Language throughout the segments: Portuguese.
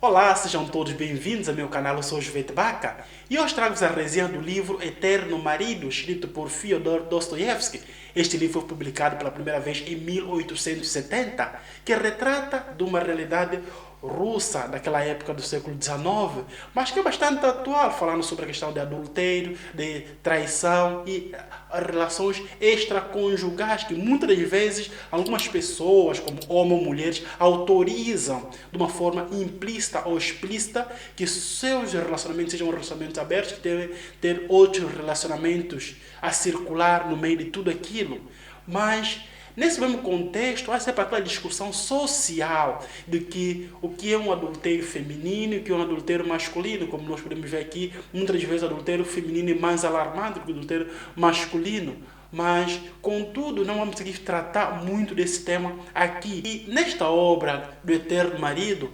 Olá, sejam todos bem-vindos ao meu canal, eu sou Jovete Baca e hoje trago-vos a resenha do livro Eterno Marido, escrito por Fyodor Dostoiévski. Este livro foi publicado pela primeira vez em 1870, que retrata de uma realidade russa daquela época do século XIX, mas que é bastante atual, falando sobre a questão de adultério, de traição e relações extraconjugais que muitas das vezes algumas pessoas, como homens ou mulheres, autorizam de uma forma implícita ou explícita que seus relacionamentos sejam relacionamentos abertos, que devem ter outros relacionamentos a circular no meio de tudo aquilo. Mas nesse mesmo contexto, há sempre aquela discussão social de que o que é um adultério feminino e o que é um adultério masculino, como nós podemos ver aqui, muitas vezes o adultério feminino é mais alarmante do que o adultério masculino. Mas, contudo, não vamos conseguir tratar muito desse tema aqui. E nesta obra do Eterno Marido,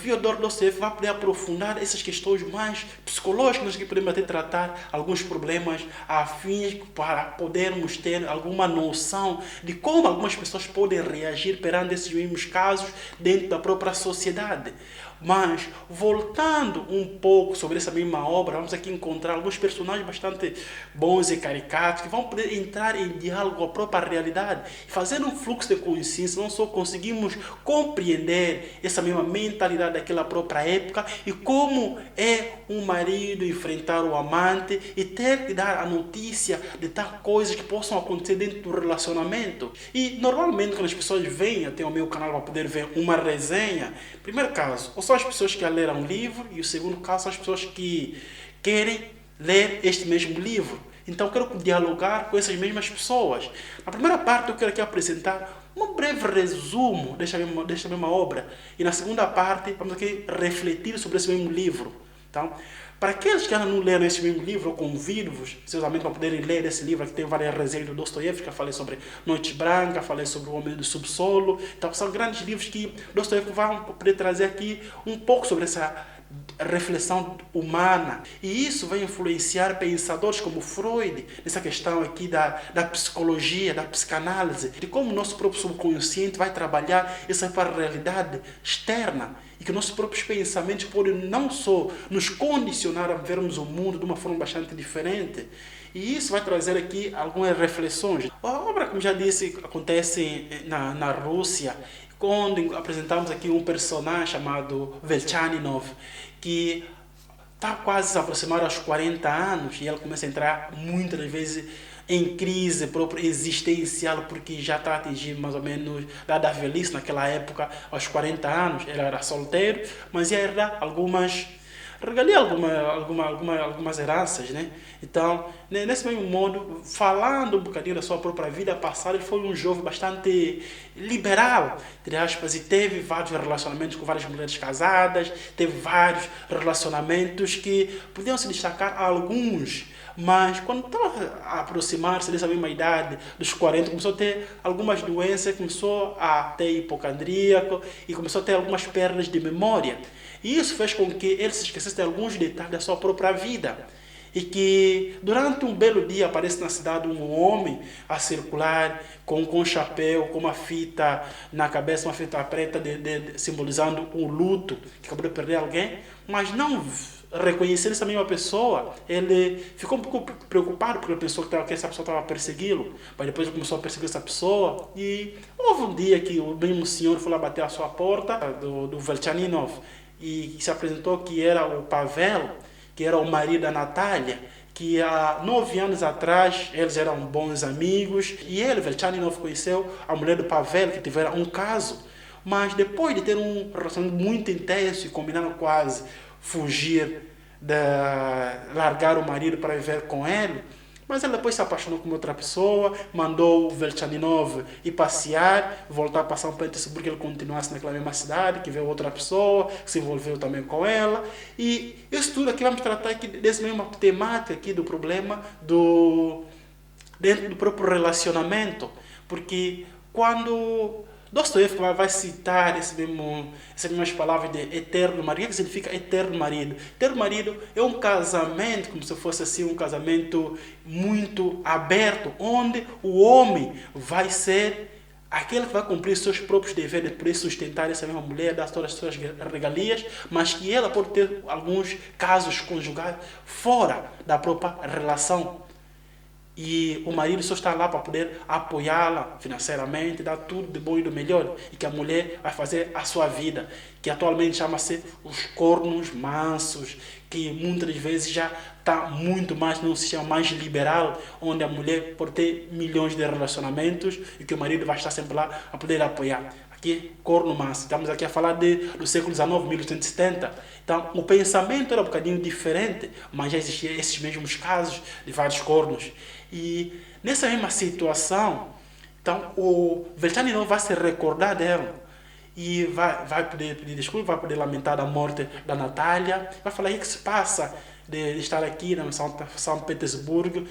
Fyodor Dostoiévski vai poder aprofundar essas questões mais psicológicas que podemos até tratar alguns problemas afins para podermos ter alguma noção de como algumas pessoas podem reagir perante esses mesmos casos dentro da própria sociedade. Mas, voltando um pouco sobre essa mesma obra, vamos aqui encontrar alguns personagens bastante bons e caricatos que vão poder entrar em diálogo com a própria realidade, fazendo um fluxo de consciência. Não só conseguimos compreender essa mesma mentalidade daquela própria época e como é um marido enfrentar o amante e ter que dar a notícia de tal coisas que possam acontecer dentro do relacionamento. E normalmente quando as pessoas vêm até o meu canal para poder ver uma resenha, primeiro caso, ou são as pessoas que já leram um livro e o segundo caso são as pessoas que querem ler este mesmo livro. Então eu quero dialogar com essas mesmas pessoas. Na primeira parte eu quero aqui apresentar um breve resumo desta mesma obra e na segunda parte vamos aqui refletir sobre esse mesmo livro. Então, para aqueles que ainda não leram esse mesmo livro, eu convido-vos, precisamente para poderem ler esse livro, que tem várias resenhas do Dostoiévski, eu falei sobre Noite Branca, falei sobre O Homem do Subsolo. Então, são grandes livros que Dostoiévski vai poder trazer aqui um pouco sobre essa reflexão humana. E isso vai influenciar pensadores como Freud, nessa questão aqui da psicologia, da psicanálise, de como o nosso próprio subconsciente vai trabalhar essa realidade externa e que nossos próprios pensamentos podem não só nos condicionar a vermos o mundo de uma forma bastante diferente. E isso vai trazer aqui algumas reflexões. A obra, como já disse, acontece na Rússia, quando apresentamos aqui um personagem chamado Velchaninov, que está quase se aproximar aos 40 anos e ele começa a entrar muitas vezes em crise própria existencial, porque já está atingindo mais ou menos da velhice naquela época, aos 40 anos. Ele era solteiro, mas ia herdar regalia algumas heranças, né? Então, nesse mesmo modo, falando um bocadinho da sua própria vida passada, ele foi um jovem bastante liberal, entre aspas, e teve vários relacionamentos com várias mulheres casadas, teve vários relacionamentos que podiam se destacar alguns. Mas quando estava a aproximar-se dessa mesma idade, dos 40, começou a ter algumas doenças, começou a ter hipocondríaco e começou a ter algumas perdas de memória. E isso fez com que ele se esquecesse de alguns detalhes da sua própria vida. E que durante um belo dia aparece na cidade um homem a circular com um chapéu, com uma fita na cabeça, uma fita preta simbolizando um luto, que acabou de perder alguém, mas não reconhecer essa mesma pessoa. Ele ficou um pouco preocupado porque ele pensou que essa pessoa estava a persegui-lo, mas depois ele começou a perseguir essa pessoa e houve um dia que o mesmo senhor foi lá bater a sua porta do Velchaninov e se apresentou que era o Pavel, que era o marido da Natália, que há 9 anos atrás eles eram bons amigos e ele, Velchaninov, conheceu a mulher do Pavel, que tiveram um caso, mas depois de ter um relacionamento muito intenso e combinaram quase fugir, largar o marido para viver com ele, mas ele depois se apaixonou com outra pessoa, mandou o Velchaninov ir passear, voltar a passar um tempo porque ele continuasse naquela mesma cidade, que veio outra pessoa, que se envolveu também com ela. E isso tudo aqui vamos tratar aqui dessa mesma temática aqui do problema dentro do próprio relacionamento, porque quando Dostoiévski vai citar essas mesmas palavras de eterno marido. O que significa eterno marido? Eterno marido é um casamento, como se fosse assim, um casamento muito aberto, onde o homem vai ser aquele que vai cumprir seus próprios deveres, por isso sustentar essa mesma mulher, dar todas as suas regalias, mas que ela pode ter alguns casos conjugais fora da própria relação. E o marido só está lá para poder apoiá-la financeiramente, dar tudo de bom e do melhor. E que a mulher vai fazer a sua vida, que atualmente chama-se os cornos mansos, que muitas vezes já está muito mais num sistema mais liberal, onde a mulher pode ter milhões de relacionamentos e que o marido vai estar sempre lá a poder apoiar. Aqui, corno manso. Estamos aqui a falar do século XIX, 1870. Então, o pensamento era um bocadinho diferente, mas já existiam esses mesmos casos de vários cornos. E nessa mesma situação, então, o Velchaninoff vai se recordar dela e vai poder pedir desculpa, vai poder lamentar a morte da Natália, vai falar o que se passa de estar aqui em São Petersburgo,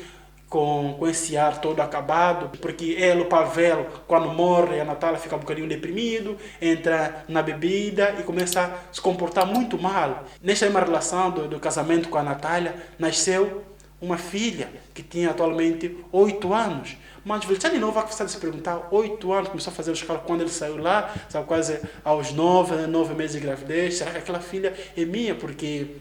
com esse ar todo acabado, porque ele, o Pavel, quando morre, a Natália fica um bocadinho deprimido, entra na bebida e começa a se comportar muito mal. Nesta mesma relação do casamento com a Natália, nasceu uma filha que tinha atualmente 8 anos. Mas Velchaninoff vai começar a se perguntar, 8 anos, começou a fazer os cálculos quando ele saiu lá, sabe, quase aos 9 meses de gravidez, será que aquela filha é minha? Porque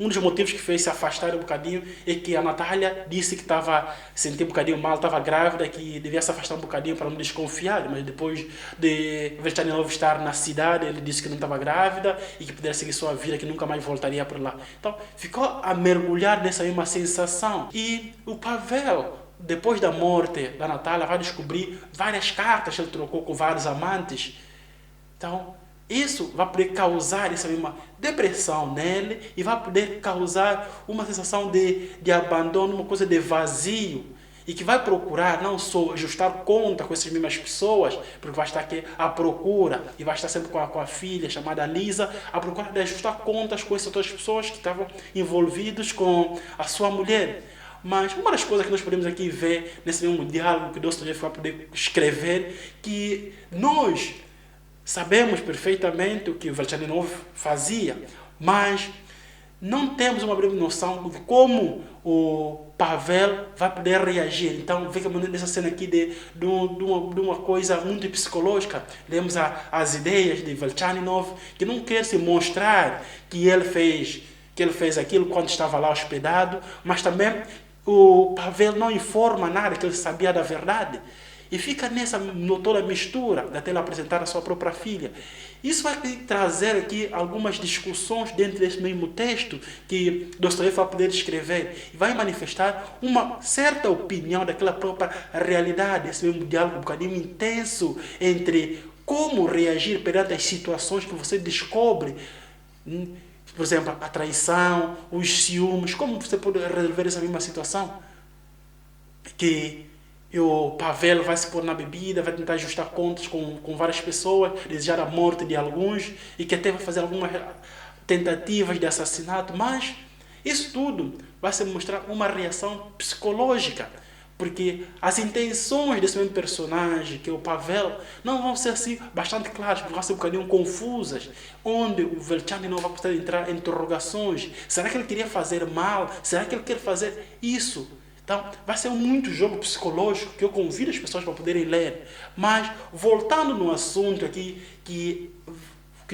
um dos motivos que fez se afastar um bocadinho é que a Natália disse que estava sentindo um bocadinho mal, estava grávida, que devia se afastar um bocadinho para não desconfiar, mas depois de Velchaninoff estar na cidade, ele disse que não estava grávida e que poderia seguir sua vida, que nunca mais voltaria para lá. Então, ficou a mergulhar nessa mesma sensação. E o Pavel, depois da morte da Natália, vai descobrir várias cartas que ele trocou com vários amantes. Então, isso vai poder causar essa mesma depressão nele e vai poder causar uma sensação de abandono, uma coisa de vazio. E que vai procurar não só ajustar conta com essas mesmas pessoas, porque vai estar aqui à procura e vai estar sempre com a filha chamada Lisa, à procura de ajustar contas com essas outras pessoas que estavam envolvidas com a sua mulher. Mas uma das coisas que nós podemos aqui ver nesse mesmo diálogo que Dostoiévski vai poder escrever, que nós sabemos perfeitamente o que o Velchaninoff fazia, mas não temos uma breve noção de como o Pavel vai poder reagir. Então, vemos nessa cena aqui de uma coisa muito psicológica. Lemos as ideias de Velchaninoff, que não quer se mostrar que ele fez aquilo quando estava lá hospedado, mas também o Pavel não informa nada que ele sabia da verdade. E fica nessa toda mistura até ele apresentar a sua própria filha. Isso vai trazer aqui algumas discussões dentro desse mesmo texto que Dostoiévski vai poder escrever. E vai manifestar uma certa opinião daquela própria realidade. Esse mesmo diálogo um bocadinho intenso entre como reagir perante as situações que você descobre. Por exemplo, a traição, os ciúmes. Como você pode resolver essa mesma situação? Que o Pavel vai se pôr na bebida, vai tentar ajustar contas com várias pessoas, desejar a morte de alguns e que até vai fazer algumas tentativas de assassinato, mas isso tudo vai se mostrar uma reação psicológica, porque as intenções desse mesmo personagem, que é o Pavel, não vão ser assim bastante claras, vão ser um bocadinho confusas, onde o Velchaninoff vai precisar entrar em interrogações. Será que ele queria fazer mal? Será que ele quer fazer isso? Então, vai ser muito jogo psicológico que eu convido as pessoas para poderem ler. Mas, voltando no assunto aqui, que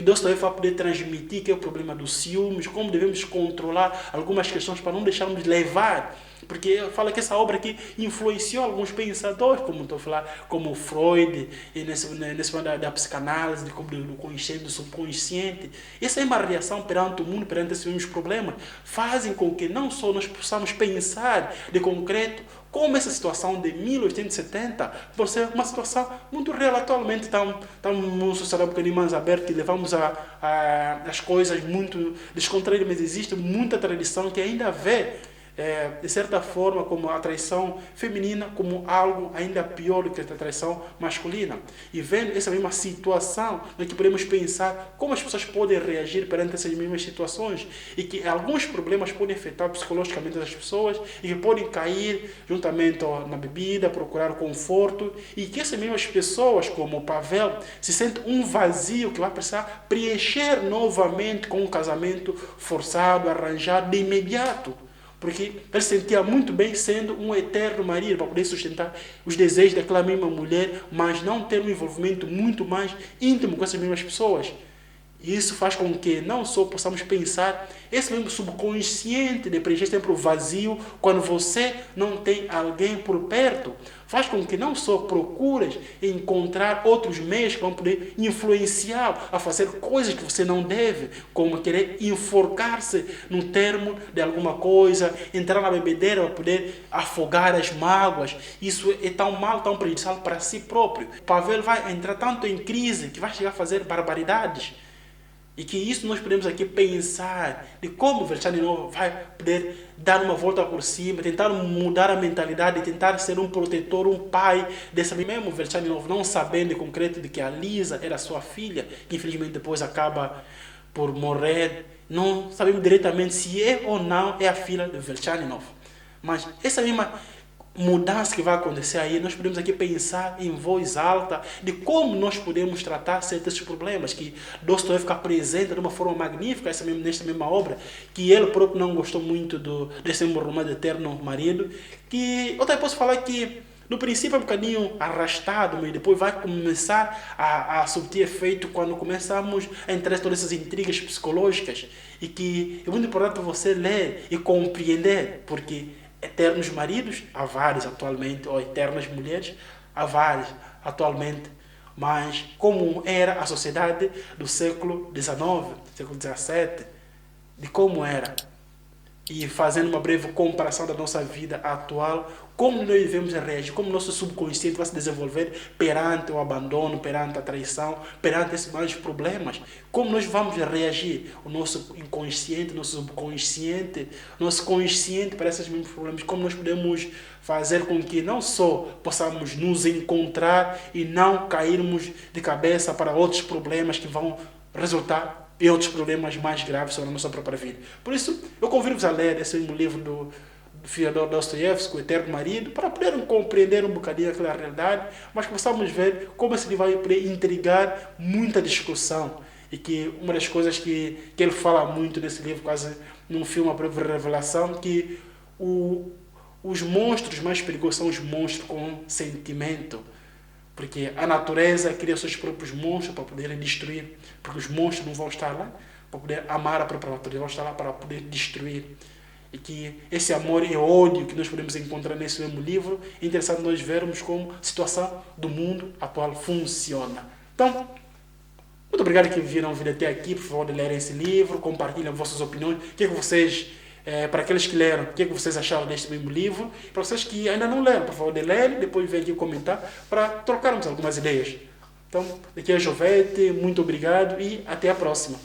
Dostoiévski vai poder transmitir, que é o problema dos ciúmes, como devemos controlar algumas questões para não deixarmos levar. Porque eu falo que essa obra aqui influenciou alguns pensadores, como estou a falar, como Freud, e nesse da psicanálise, do consciente, do subconsciente. Essa é uma reação perante o mundo, perante esses mesmos problemas, fazem com que não só nós possamos pensar de concreto como essa situação de 1870 pode ser uma situação muito real atualmente. Estamos numa sociedade um bocadinho mais aberta e levamos as coisas muito descontraídas, mas existe muita tradição que ainda vê de certa forma, como a traição feminina como algo ainda pior do que a traição masculina. E vendo essa mesma situação, nós que podemos pensar como as pessoas podem reagir perante essas mesmas situações e que alguns problemas podem afetar psicologicamente as pessoas e que podem cair juntamente na bebida, procurar conforto e que essas mesmas pessoas, como o Pavel, se sentem um vazio que vai precisar preencher novamente com um casamento forçado, arranjado de imediato. porque ele se sentia muito bem sendo um eterno marido para poder sustentar os desejos daquela mesma mulher, mas não ter um envolvimento muito mais íntimo com essas mesmas pessoas. E isso faz com que não só possamos pensar, esse mesmo subconsciente de preencher sempre o vazio quando você não tem alguém por perto, faz com que não só procures encontrar outros meios que vão poder influenciar a fazer coisas que você não deve, como querer enforcar-se no termo de alguma coisa, entrar na bebedeira para poder afogar as mágoas. Isso é tão mal, tão prejudicial para si próprio. Pavel vai entrar tanto em crise que vai chegar a fazer barbaridades. E que isso nós podemos aqui pensar de como o Velchaninoff vai poder dar uma volta por cima, tentar mudar a mentalidade, tentar ser um protetor, um pai dessa mesmo Velchaninoff, não sabendo em concreto de que a Lisa era sua filha, que infelizmente depois acaba por morrer. Não sabemos diretamente se é ou não é a filha de Velchaninoff. Mas essa mesma mudança que vai acontecer aí, nós podemos aqui pensar em voz alta de como nós podemos tratar certos problemas que Dostoiévski apresenta de uma forma magnífica nesta mesma obra, que ele próprio não gostou muito desse romance de Eterno Marido, que eu até posso falar que no princípio é um bocadinho arrastado, mas depois vai começar a surtir efeito quando começamos a entrar em todas essas intrigas psicológicas, e que é muito importante você ler e compreender, porque eternos maridos, há vários atualmente, ou eternas mulheres, há vários atualmente, mas como era a sociedade do século XIX, século XVII, de como era, e fazendo uma breve comparação da nossa vida atual, como nós devemos reagir, como nosso subconsciente vai se desenvolver perante o abandono, perante a traição, perante esses mais problemas, como nós vamos reagir, o nosso inconsciente, nosso subconsciente, nosso consciente para esses mesmos problemas, como nós podemos fazer com que não só possamos nos encontrar e não cairmos de cabeça para outros problemas que vão resultar e outros problemas mais graves sobre a nossa própria vida. Por isso, eu convido-vos a ler esse mesmo livro do Fyodor Dostoiévski, O Eterno Marido, para poder compreender um bocadinho aquela realidade, mas que possamos ver como esse livro vai poder intrigar muita discussão. E que uma das coisas que ele fala muito nesse livro, quase num filme, A Breve Revelação, que os monstros mais perigosos são os monstros com sentimento. Porque a natureza cria seus próprios monstros para poderem destruir. Porque os monstros não vão estar lá para poder amar a própria natureza, vão estar lá para poder destruir. E que esse amor e ódio que nós podemos encontrar nesse mesmo livro, é interessante nós vermos como a situação do mundo atual funciona. Então, muito obrigado que viram o vídeo até aqui. Por favor, lerem esse livro, compartilhem vossas opiniões. O que vocês... para aqueles que leram, o que vocês acharam deste mesmo livro? Para vocês que ainda não leram, por favor, lerem, depois venham aqui comentar para trocarmos algumas ideias. Então, daqui é Jovete, muito obrigado e até a próxima.